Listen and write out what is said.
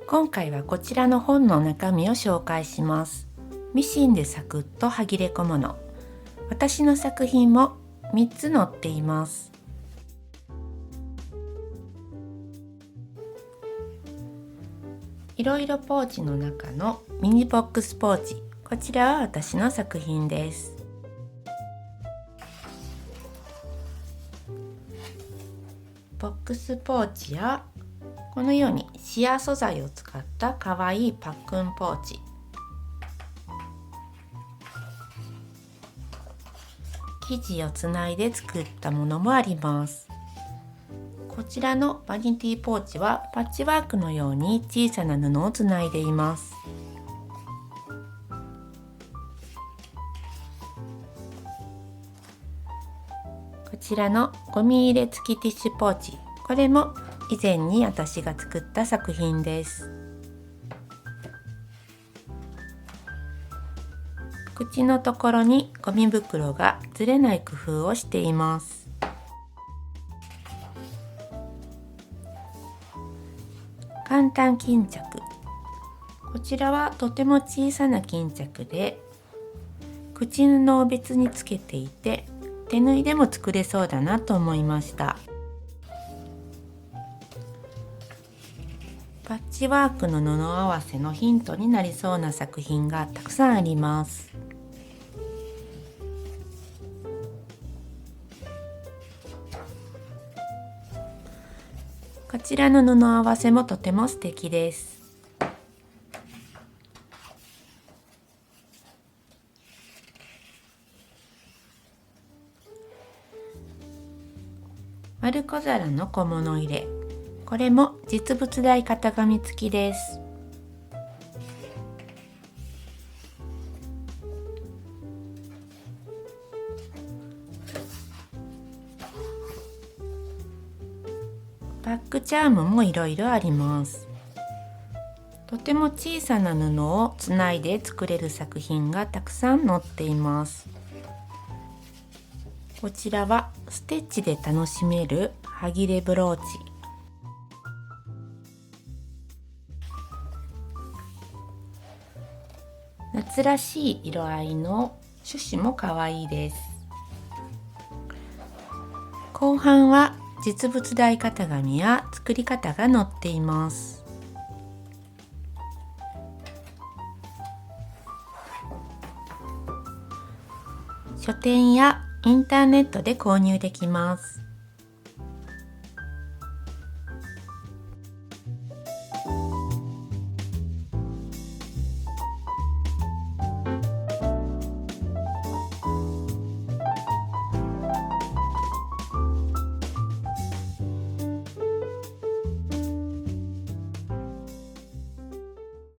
今回はこちらの本の中身を紹介します。ミシンでサクッとはぎれ小物。私の作品も3つ載っています。いろいろポーチの中のミニボックスポーチ。こちらは私の作品です。ボックスポーチやこのようにシアー素材を使ったかわいいパックンポーチ、生地をつないで作ったものもあります。こちらのバニティポーチはパッチワークのように小さな布をつないでいます。こちらのゴミ入れ付きティッシュポーチ、これも以前に私が作った作品です。口のところにゴミ袋がずれない工夫をしています。簡単巾着、こちらはとても小さな巾着で口布を別につけていて手縫いでも作れそうだなと思いました。パッチワークの布合わせのヒントになりそうな作品がたくさんあります。こちらの布合わせもとても素敵です。丸小皿の小物入れ、これも実物大型紙付きです。バッグチャームもいろいろあります。とても小さな布をつないで作れる作品がたくさん載っています。こちらはステッチで楽しめるはぎれブローチ。夏らしい色合いの種子も可愛いです。後半は実物大型紙や作り方が載っています。書店やインターネットで購入できます。